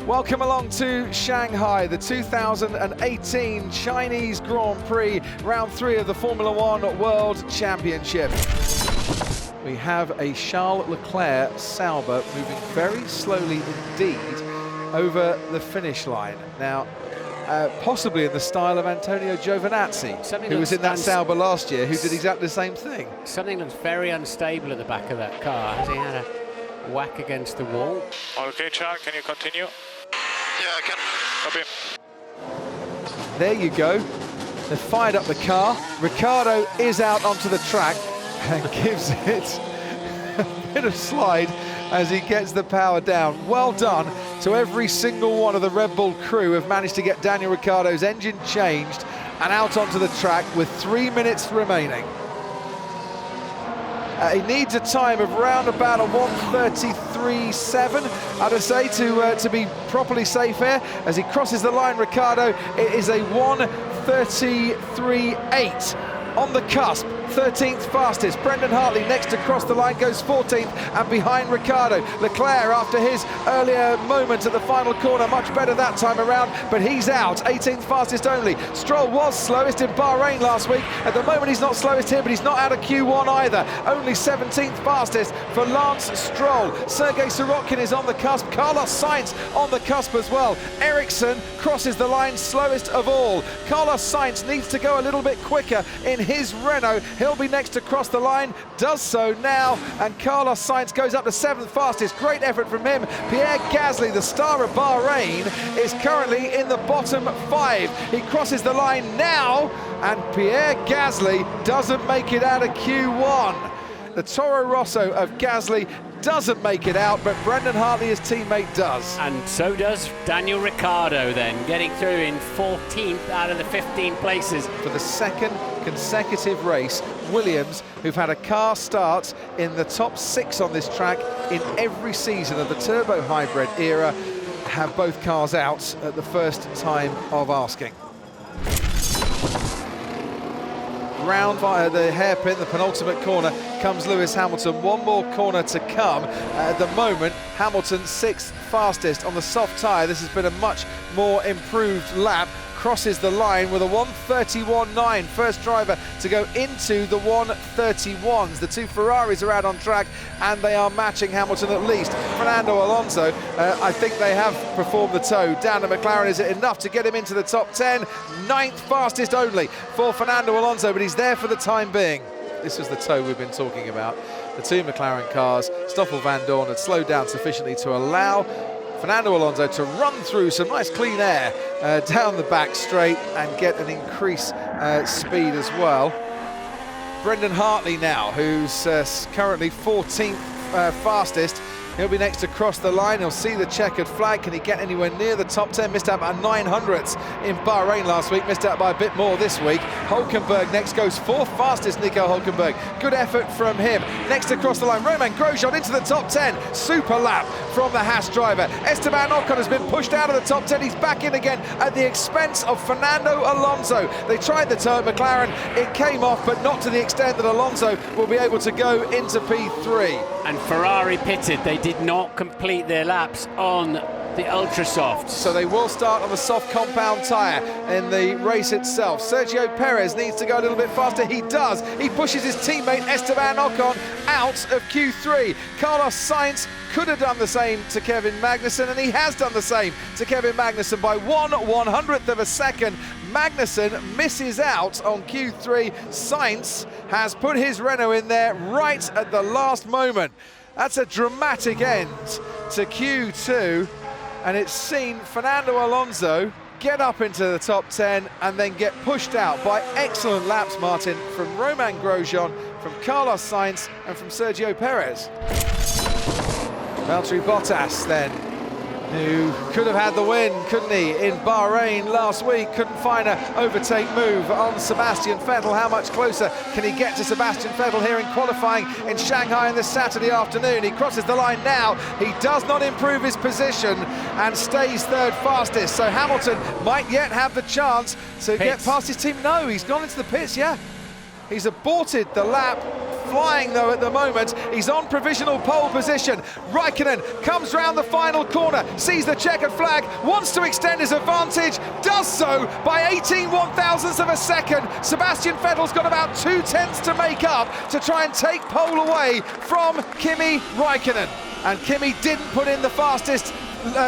Welcome along to Shanghai, the 2018 Chinese Grand Prix, round 3 of the Formula One World Championship. We have a Charles Leclerc Sauber moving very slowly indeed over the finish line. Now, possibly in the style of Antonio Giovinazzi, who was in that Sauber last year, who did exactly the same thing. Something looks very unstable at the back of that car. Has he had a whack against the wall? Okay, Charles, can you continue? Yeah, I can. Copy. There you go. They've fired up the car. Ricciardo is out onto the track and gives it a bit of slide as he gets the power down. Well done to every single one of the Red Bull crew who have managed to get Daniel Ricciardo's engine changed and out onto the track with 3 minutes remaining. He needs a time of round about a 1:33.7, I'd say, to be properly safe here. As he crosses the line, Ricciardo, it is a 1:33.8 on the cusp. 13th fastest. Brendon Hartley next to cross the line goes 14th and behind Ricciardo. Leclerc, after his earlier moment at the final corner, much better that time around, but he's out. 18th fastest only. Stroll was slowest in Bahrain last week. At the moment he's not slowest here, but he's not out of Q1 either. Only 17th fastest for Lance Stroll. Sergei Sirotkin is on the cusp. Carlos Sainz on the cusp as well. Ericsson crosses the line slowest of all. Carlos Sainz needs to go a little bit quicker in his Renault. He'll be next to cross the line, does so now, and Carlos Sainz goes up to 7th fastest. Great effort from him. Pierre Gasly, the star of Bahrain, is currently in the bottom 5. He crosses the line now, and Pierre Gasly doesn't make it out of Q1. The Toro Rosso of Gasly doesn't make it out, but Brendon Hartley, his teammate, does. And so does Daniel Ricciardo then, getting through in 14th out of the 15 places. For the second consecutive race, Williams, who've had a car start in the top 6 on this track in every season of the turbo hybrid era, have both cars out at the first time of asking. Round via the hairpin, the penultimate corner, comes Lewis Hamilton. One more corner to come. At the moment, Hamilton 6th fastest on the soft tyre. This has been a much more improved lap. Crosses the line with a 1:31.9. First driver to go into the 1:31s. The two Ferraris are out on track and they are matching Hamilton at least. Fernando Alonso, I think they have performed the tow down to McLaren. Is it enough to get him into the top 10? 9th fastest only for Fernando Alonso, but he's there for the time being. This was the tow we've been talking about. The two McLaren cars, Stoffel Van Dorn had slowed down sufficiently to allow Fernando Alonso to run through some nice clean air down the back straight and get an increased speed as well. Brendon Hartley now, who's currently 14th fastest. He'll be next to cross the line. He'll see the checkered flag. Can he get anywhere near the top 10? Missed out by 900ths in Bahrain last week. Missed out by a bit more this week. Hülkenberg next goes 4th fastest, Nico Hülkenberg. Good effort from him. Next to cross the line, Romain Grosjean into the top 10. Super lap from the Haas driver. Esteban Ocon has been pushed out of the top 10. He's back in again at the expense of Fernando Alonso. They tried the tow at McLaren. It came off, but not to the extent that Alonso will be able to go into P3. And Ferrari pitted. They did not complete their laps on the ultra soft. So they will start on the soft compound tyre in the race itself. Sergio Perez needs to go a little bit faster. He does. He pushes his teammate Esteban Ocon out of Q3. Carlos Sainz could have done the same to Kevin Magnussen, and he has done the same to Kevin Magnussen by 1/100th of a second. Magnussen misses out on Q3. Sainz has put his Renault in there right at the last moment. That's a dramatic end to Q2, and it's seen Fernando Alonso get up into the top 10 and then get pushed out by excellent laps, Martin, from Romain Grosjean, from Carlos Sainz and from Sergio Perez. Valtteri Bottas then, who could have had the win, couldn't he, in Bahrain last week. Couldn't find an overtake move on Sebastian Vettel. How much closer can he get to Sebastian Vettel here in qualifying in Shanghai on this Saturday afternoon? He crosses the line now. He does not improve his position and stays 3rd fastest. So Hamilton might yet have the chance to get past his team. No, he's gone into the pits, yeah. He's aborted the lap flying though at the moment. He's on provisional pole position. Raikkonen comes round the final corner, sees the checkered flag, wants to extend his advantage, does so by 18 one-thousandths of a second. Sebastian Vettel's got about 2/10 to make up to try and take pole away from Kimi Raikkonen. And Kimi didn't put in the fastest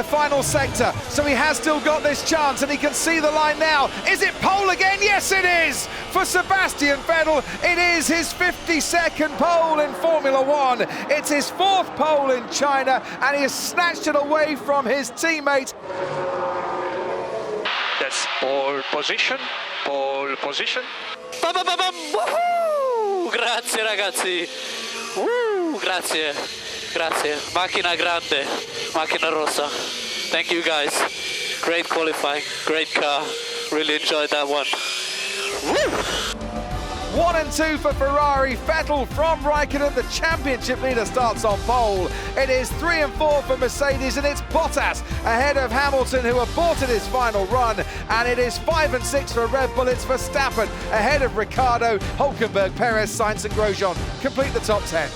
final sector, so he has still got this chance, and he can see the line now. Is it pole again? Yes, it is! For Sebastian Vettel, it is his 52nd pole in Formula One. It's his 4th pole in China, and he has snatched it away from his teammate. That's pole position. Pole position. Woohoo! Grazie ragazzi. Grazie. Grazie. Macchina grande. Macchina rossa. Thank you guys. Great qualifying. Great car. Really enjoyed that one. Woo! 1 and 2 for Ferrari. Vettel from Raikkonen, the championship leader, starts on pole. It is 3 and 4 for Mercedes, and it's Bottas ahead of Hamilton, who aborted his final run. And it is 5 and 6 for Red Bull. It's Verstappen ahead of Ricciardo, Hülkenberg, Perez, Sainz and Grosjean complete the top 10.